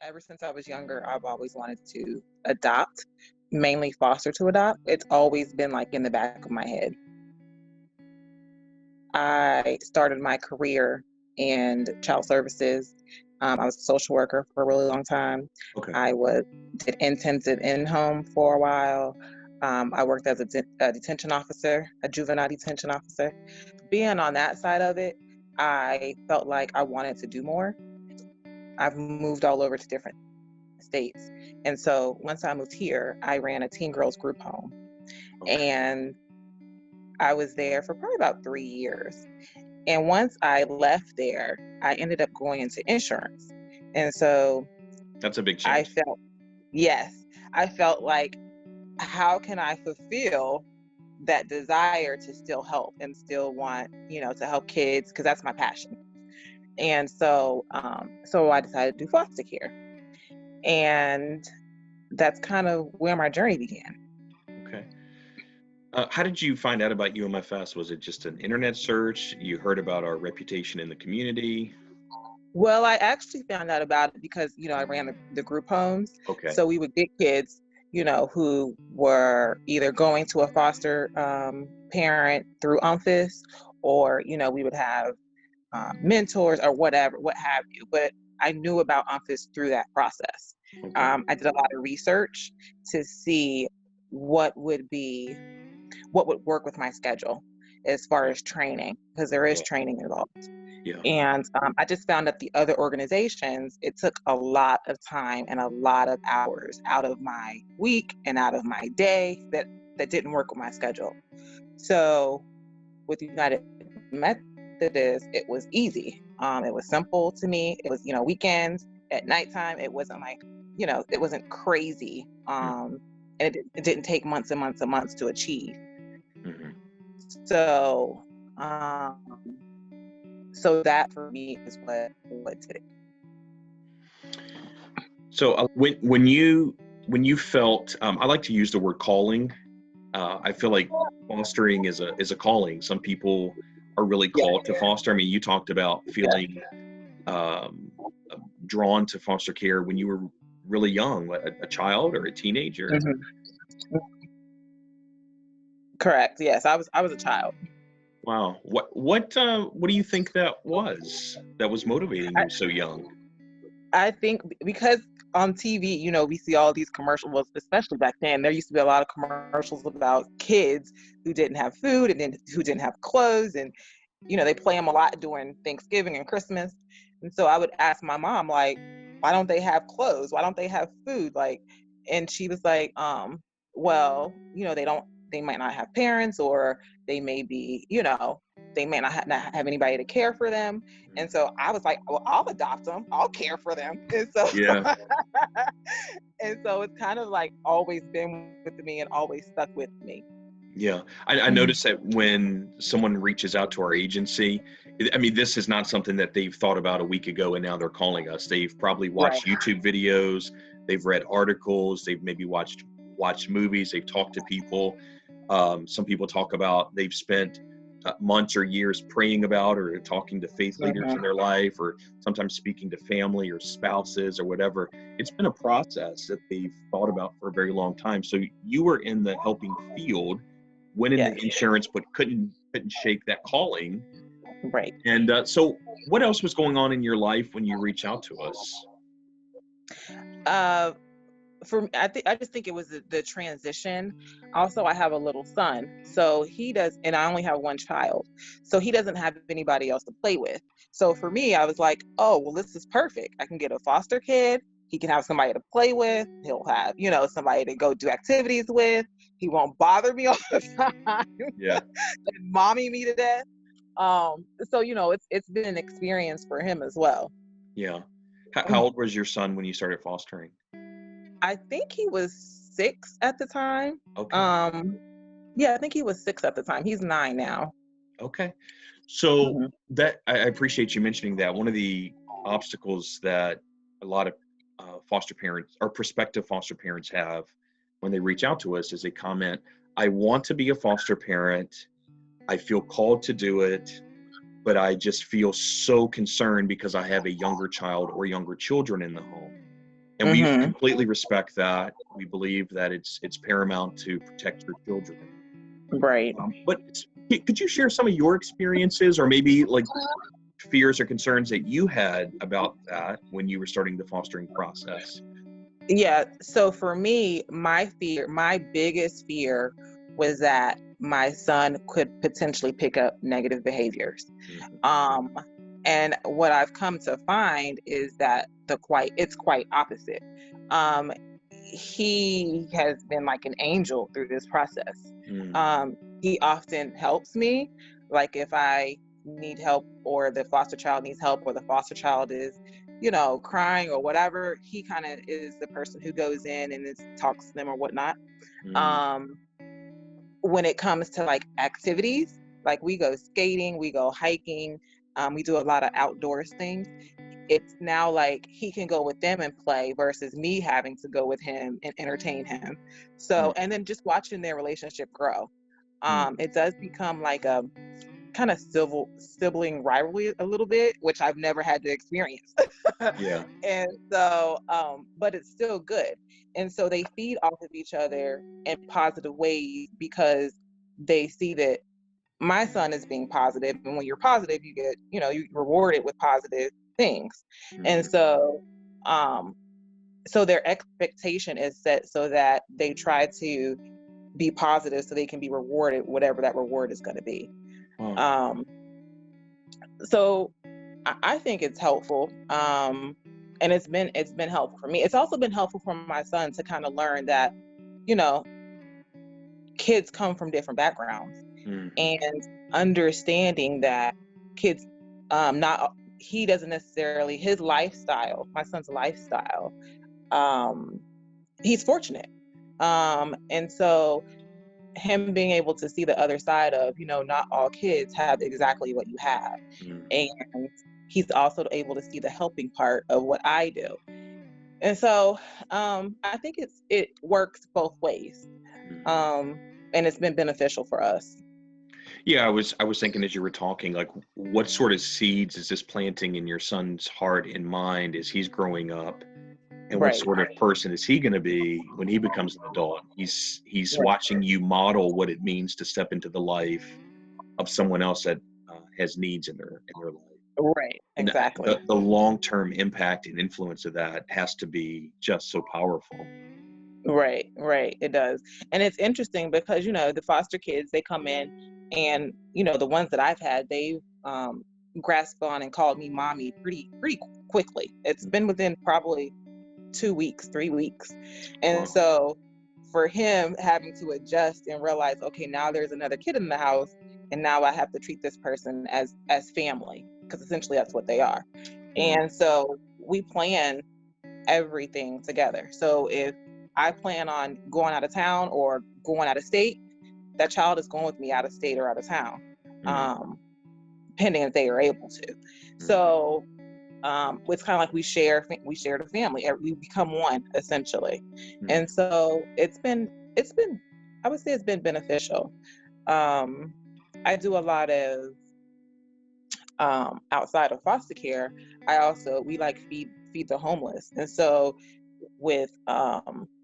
Ever since I was younger, I've always wanted to adopt, mainly foster to adopt. It's always been like in the back of my head. I started my career in child services. I was a social worker for a really long time. Okay. I did intensive in-home for a while. I worked as a detention officer, a juvenile detention officer. Being on that side of it, I felt like I wanted to do more. I've moved all over to different states. And so once I moved here, I ran a teen girls group home. Okay. And I was there for probably about 3 years. And once I left there, I ended up going into insurance. And so That's a big I change. felt, yes, I felt like, how can I fulfill that desire to still help and still want, to help kids? Because that's my passion. And so I decided to do foster care. And that's kind of where my journey began. Okay. How did you find out about UMFS? Was it just an internet search? You heard about our reputation in the community? Well, I actually found out about it because, I ran the group homes. Okay. So we would get kids, who were either going to a foster parent through UMFS, or, we would have mentors or whatever, what have you. But I knew about UMFS through that process. Okay. I did a lot of research to see what would work with my schedule as far Okay. as training, because there is Yeah. training involved. Yeah. And I just found that the other organizations, it took a lot of time and a lot of hours out of my week and out of my day that didn't work with my schedule. So with United Methodist, it was easy. It was simple to me. It was, weekends at nighttime. It wasn't like, it wasn't crazy. And it didn't take months and months and months to achieve. Mm-hmm. So, um, so that for me is what did it. So when you felt, I like to use the word calling. I feel like fostering is a calling. Some people are really Yeah. called to foster. I mean, you talked about feeling um, drawn to foster care when you were really young, a child or a teenager. Mhm. Correct. Yes, I was a child. Wow. What do you think that was motivating I, you so young? I think because on TV, we see all these commercials, well, especially back then, there used to be a lot of commercials about kids who didn't have food and who didn't have clothes. And, they play them a lot during Thanksgiving and Christmas. And so I would ask my mom, like, why don't they have clothes? Why don't they have food? Like, and she was like, well, they might not have parents, or they may be, they may not have anybody to care for them. And so I was like, well, I'll adopt them. I'll care for them. And so, Yeah. and so it's kind of like always been with me and always stuck with me. Yeah, I noticed that when someone reaches out to our agency, I mean, this is not something that they've thought about a week ago and now they're calling us. They've probably Right. watched YouTube videos, they've read articles, they've maybe watched movies, they've talked to people. Some people talk about they've spent months or years praying about or talking to faith leaders in Mhm. their life, or sometimes speaking to family or spouses or whatever. It's been a process that they've thought about for a very long time. So you were in the helping field, went into Yes. insurance, but couldn't shake that calling. Right. And so what else was going on in your life when you reach out to us? Uh, for me, I just think it was the transition. Also, I have a little son, so he does, and I only have one child, so he doesn't have anybody else to play with. So for me, I was like, oh, well, this is perfect. I can get a foster kid. He can have somebody to play with. He'll have, somebody to go do activities with. He won't bother me all the time Yeah. and mommy me to death. So it's been an experience for him as well. Yeah. How old was your son when you started fostering? I think he was 6 at the time. Okay. Um, yeah, I think he was 6 at the time. He's 9 now. Okay. So Mhm. that I appreciate you mentioning that. One of the obstacles that a lot of foster parents or prospective foster parents have when they reach out to us is they comment, I want to be a foster parent. I feel called to do it, but I just feel so concerned because I have a younger child or younger children in the home. And we Mhm. completely respect that. We believe that it's paramount to protect your children. Right. But could you share some of your experiences, or maybe like fears or concerns that you had about that when you were starting the fostering process? Yeah, so for me, my biggest fear was that my son could potentially pick up negative behaviors. Mhm. Um, and what I've come to find is that it's quite opposite. Um, he has been like an angel through this process. Mm, He often helps me, like if I need help or the foster child needs help or the foster child is, crying or whatever, he kind of is the person who goes in and talks to them or whatnot. mm, Um, when it comes to like activities, like we go skating, we go hiking, we do a lot of outdoors things. It's now like he can go with them and play versus me having to go with him and entertain him. So, mm, and then just watching their relationship grow. mm. It does become like a kind of civil sibling rivalry a little bit, which I've never had to experience. Yeah. And so, but it's still good. And so they feed off of each other in positive ways because they see that my son is being positive, and when you're positive, you get, you rewarded with positive things. And Mhm. um, so their expectation is set so that they try to be positive so they can be rewarded whatever that reward is going to be. Wow. Um, so I think it's helpful. And it's been helpful for me. It's also been helpful for my son to kind of learn that, you know, kids come from different backgrounds Mhm. and understanding that kids not he doesn't necessarily his lifestyle, my son's lifestyle, um, he's fortunate. And so him being able to see the other side of, not all kids have exactly what you have. Mhm. And he's also able to see the helping part of what I do. And so I think it works both ways. Mhm. Um, and it's been beneficial for us. Yeah, I was thinking as you were talking, like, what sort of seeds is this planting in your son's heart and mind as he's growing up? And what Right. sort of person is he gonna be when he becomes an adult? He's Right. watching you model what it means to step into the life of someone else that, has needs in their life. Right. And Exactly. the long-term impact and influence of that has to be just so powerful. Right, right. It does. And it's interesting because, the foster kids, they come in and, the ones that I've had, they've grasped on and called me mommy pretty quickly. It's Mm, been within probably 2 weeks, 3 weeks. And wow. so for him having to adjust and realize, okay, now there's another kid in the house and now I have to treat this person as family, because essentially that's what they are. Mm, And so we plan everything together. So if I plan on going out of town or going out of state, that child is going with me out of state or out of town, mm, um, depending if they are able to. mm, So it's kind of like we share the family. We become one essentially, mm, and so it's been I would say it's been beneficial. Um, I do a lot of outside of foster care. We like feed the homeless, and so with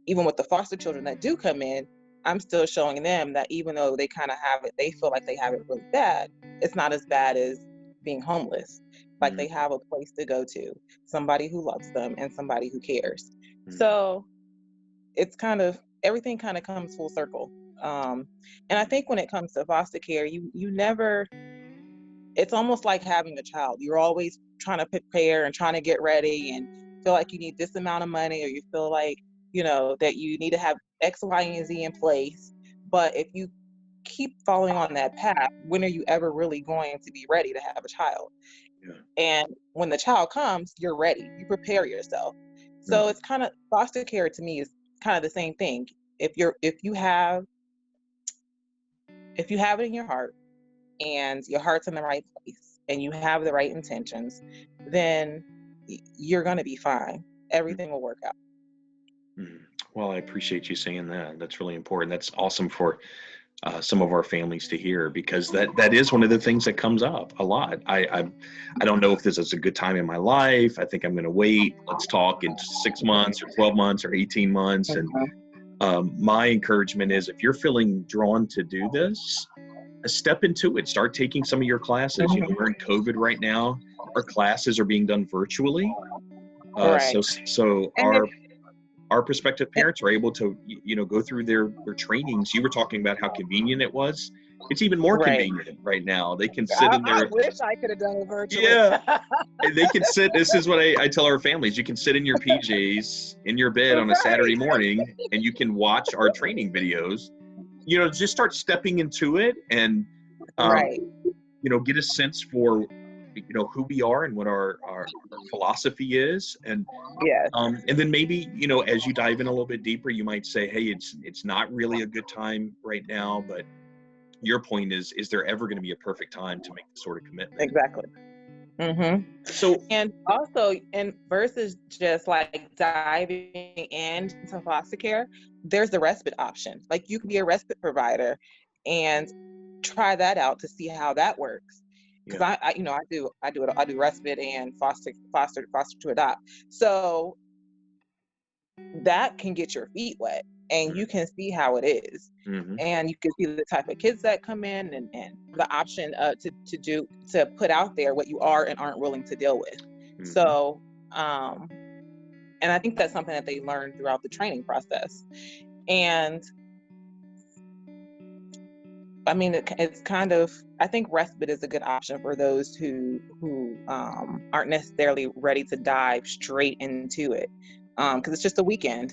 even with the foster children that do come in, I'm still showing them that even though they kind of have it, they feel like they have it really bad. It's not as bad as being homeless. Like they mm, have a place to go to, somebody who loves them, and somebody who cares. mm, So it's kind of everything kind of comes full circle. Um, and I think when it comes to foster care, you never it's almost like having a child. You're always trying to prepare and trying to get ready and feel like you need this amount of money or you feel like, that you need to have X, Y, and Z in place. But if you keep following on that path, when are you ever really going to be ready to have a child? yeah. And when the child comes, you're ready. You prepare yourself. So Mhm, it's kind of foster care to me is kind of the same thing. If you have it in your heart and your heart's in the right place and you have the right intentions, then you're going to be fine. mm, Everything will work out. mm. Well, I appreciate you saying that. That's really important. That's awesome for some of our families to hear, because that is one of the things that comes up a lot. I don't know if this is a good time in my life. I think I'm going to wait. Let's talk in 6 months or 12 months or 18 months. And Mhm. my encouragement is, if you're feeling drawn to do this, step into it. Start taking some of your classes. You know, Mhm. we're in COVID right now. Our classes are being done virtually. Right. So And our prospective parents are able to, you know, go through their trainings. You were talking about how convenient it was. It's even more right. convenient right now. They can sit in I their, wish I could have done it virtually. yeah, and they can sit. This is what I tell our families. You can sit in your PJs in your bed on a Saturday Right. morning, and you can watch our training videos. You know, just start stepping into it, and um, Right. you know, get a sense for, you know, who we are and what our philosophy is. Yes. And then maybe, you know, as you dive in a little bit deeper, you might say, hey, it's not really a good time right now. But your point is there ever going to be a perfect time to make this sort of commitment? Exactly. Hmm. So And also, and versus just like diving into foster care, there's the respite option. Like you can be a respite provider and try that out to see how that works. Because yeah. you know, I do respite and foster to adopt. So that can get your feet wet and you can see how it is. Mm-hmm. And you can see the type of kids that come in and the option to put out there what you are and aren't willing to deal with. Mm-hmm. So, and I think that's something that they learn throughout the training process. And I mean, it's kind of, I think respite is a good option for those who aren't necessarily ready to dive straight into it. Because it's just a weekend.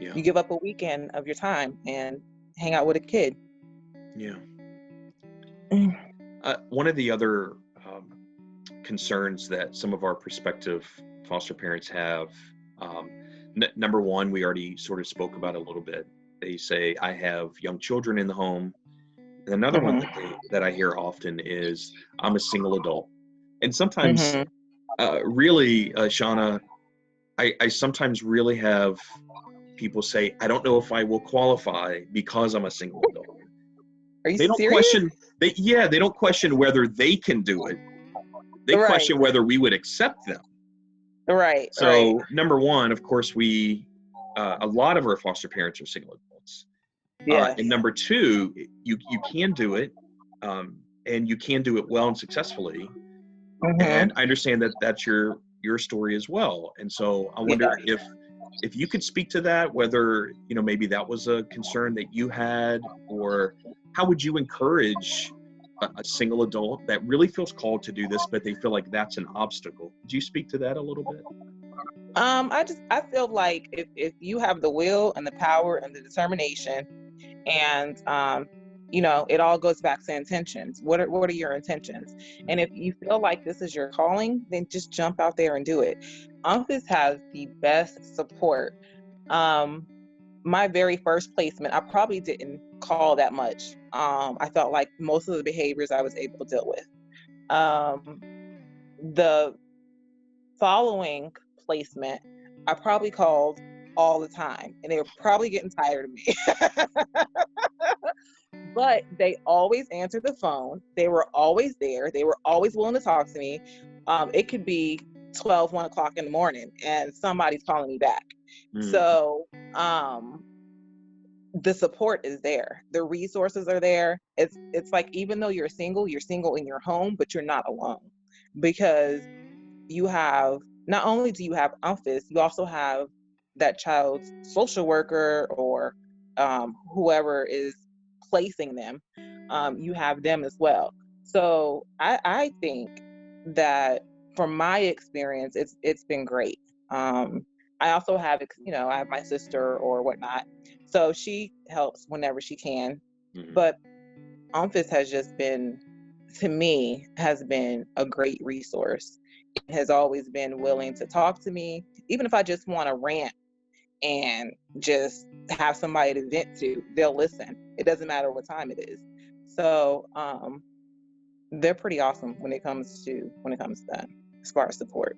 Yeah. You give up a weekend of your time and hang out with a kid. Yeah. Mm. One of the other concerns that some of our prospective foster parents have, um, number one, we already sort of spoke about a little bit. They say, I have young children in the home. And another one Mhm. that I hear often is, I'm a single adult. And sometimes, Mhm. really, Shauna, I sometimes really have people say, I don't know if I will qualify because I'm a single adult. Are you They don't serious? question, they don't question whether they can do it. They Right. question whether we would accept them. Right. Right. So number one, of course, a lot of our foster parents are single adults. And Yes. number two, you can do it, and you can do it well and successfully. And Mhm. I understand that that's your story as well. And so I wonder Yeah. if you could speak to that, whether, you know, maybe that was a concern that you had, or how would you encourage a single adult that really feels called to do this, but they feel like that's an obstacle? Could you speak to that a little bit? I feel like if you have the will and the power and the determination and you know, it all goes back to intentions. What are your intentions? And if you feel like this is your calling, then just jump out there and do it. Office has the best support. Um my very first placement, I probably didn't call that much. I felt like most of the behaviors I was able to deal with. The following placement, I probably called all the time and they were probably getting tired of me. But they always answered the phone. They were always there. They were always willing to talk to me. It could be 12, 1 o'clock in the morning and somebody's calling me back. Mm-hmm. So the support is there. The resources are there. It's like even though you're single in your home, but you're not alone because you have not only do you have office, you also have that child's social worker or whoever is placing them. You have them as well. So I think that from my experience, it's been great. I also have, you know, I have my sister or whatnot, so she helps whenever she can. Mm-hmm. But office has just been, to me, has been a great resource. It has always been willing to talk to me, even if I just want to rant and just have somebody to vent to, they'll listen. It doesn't matter what time it is. So they're pretty awesome when it comes to that, as far as support.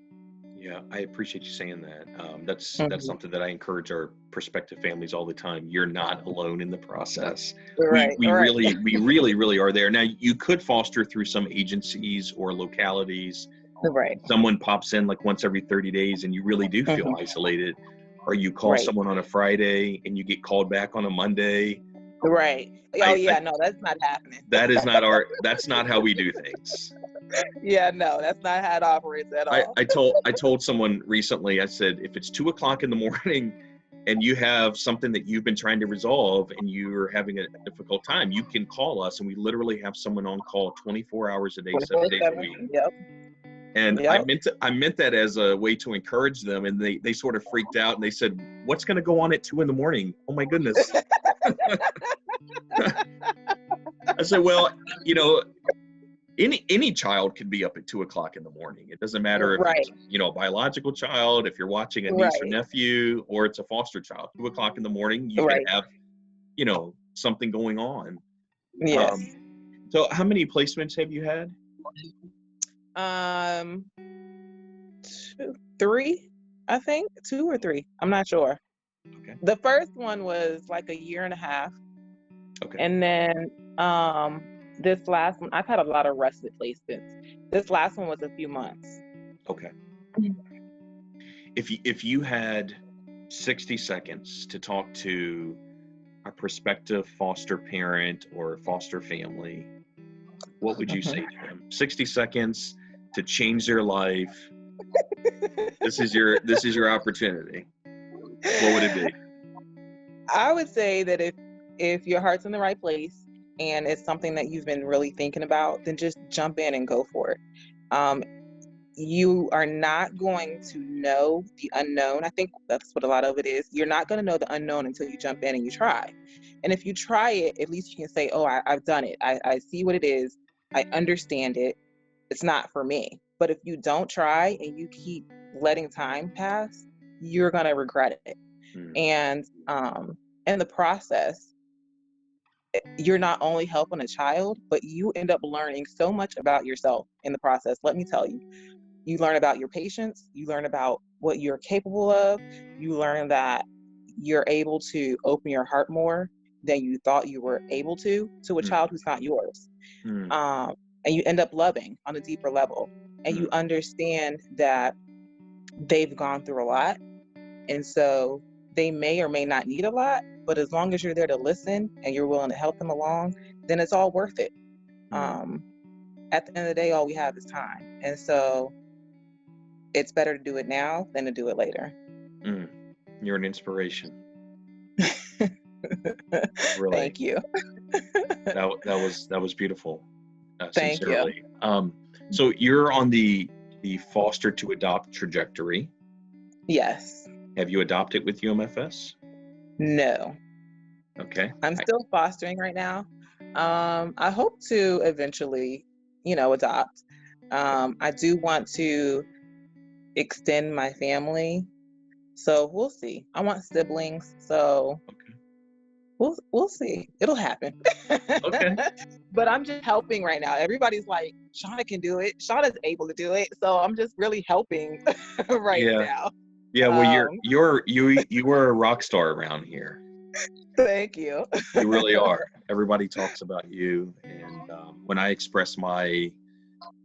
Yeah, I appreciate you saying that. That's Mhm. something that I encourage our prospective families all the time. You're not alone in the process. We Right, we right. really we really really are there. Now you could foster through some agencies or localities. Right. Someone pops in like once every 30 days, and you really do feel Mhm. isolated. Or you call Right, someone on a Friday and you get called back on a Monday. right. Oh, I yeah, no, that's not happening. that's not how we do things. Yeah, no, that's not how it operates at all. I told someone recently, I said, if it's 2 o'clock in the morning and you have something that you've been trying to resolve and you're having a difficult time, you can call us, and we literally have someone on call 24 hours a day, 7 days a 24/7. week. Yep, And yep. I meant that as a way to encourage them, and they sort of freaked out and they said, "What's going to go on at 2 in the morning? Oh my goodness!" I said, "Well, you know, any child can be up at 2 o'clock in the morning. It doesn't matter if Right, it's a biological child, if you're watching a niece or right, nephew, or it's a foster child. 2 o'clock in the morning, you can right. have something going on. Um, Yes. so, how many placements have you had? Um, 2, 3, I think 2 or 3. I'm not sure. Okay, The first one was like a year and a half, okay, and then this last one, I've had a lot of respite placements. This last one was a few months. okay. If you had 60 seconds to talk to a prospective foster parent or foster family, what would you say Mhm. to them? 60 seconds to change their life. This is your opportunity. What would it be? I would say that if your heart's in the right place and it's something that you've been really thinking about, then just jump in and go for it. Um, you are not going to know the unknown. I think that's what a lot of it is. You're not going to know the unknown until you jump in and you try. And if you try it, at least you can say, "Oh, I've done it. I see what it is. I understand it. It's not for me." But if you don't try and you keep letting time pass, you're going to regret it. Mm, And in the process, you're not only helping a child, but you end up learning so much about yourself in the process. Let me tell you, you learn about your patience, you learn about what you're capable of, you learn that you're able to open your heart more than you thought you were able to a mm, child who's not yours. mm, Um, and you end up loving on a deeper level. And you mm, understand that they've gone through a lot. And so they may or may not need a lot, but as long as you're there to listen and you're willing to help them along, then it's all worth it. mm, Um, at the end of the day, all we have is time. And so it's better to do it now than to do it later. mm. You're an inspiration, really. Thank you. That was beautiful, Thank you. sincerely. So you're on the foster to adopt trajectory. Yes. Have you adopted with UMFS? No. Okay. I'm still fostering right now. I hope to eventually, adopt. I do want to extend my family. So we'll see. I want siblings. So Okay. we'll see. It'll happen. Okay. But I'm just helping right now. Everybody's like, Shona can do it. Shauna's able to do it. So I'm just really helping right Yeah. now. Yeah. Well, you're Um, you're you were a rock star around here. Thank you. You really are. Everybody talks about you, and when I express my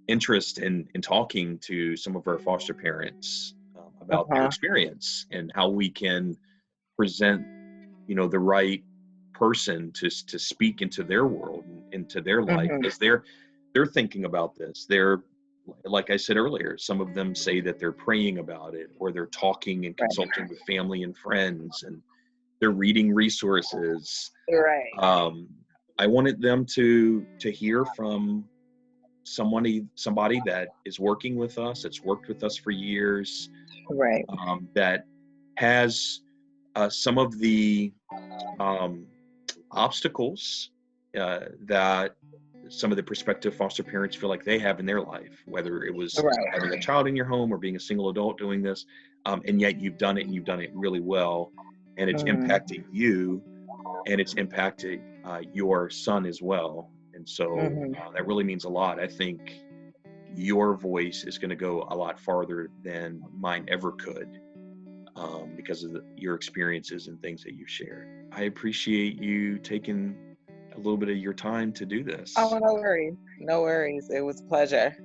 interest in talking to some of our foster parents about their Uh-huh. experience and how we can present the right person to speak into their world and into their life Hmm. as they're thinking about this. They're, like I said earlier, some of them say that they're praying about it, or they're talking and Right. consulting with family and friends, and they're reading resources. Right. um, I wanted them to hear from somebody that is working with us, that's worked with us for years, Right. that has some of the um, obstacles that some of the prospective foster parents feel like they have in their life, whether it was having a Right. child in your home or being a single adult doing this, and yet you've done it and you've done it really well, and it's Hmm. impacting you, and it's impacting your son as well. And so Hmm. that really means a lot. I think your voice is going to go a lot farther than mine ever could, because of your experiences and things that you've shared. I appreciate you taking a little bit of your time to do Oh, this. no worries. No worries. It was a pleasure.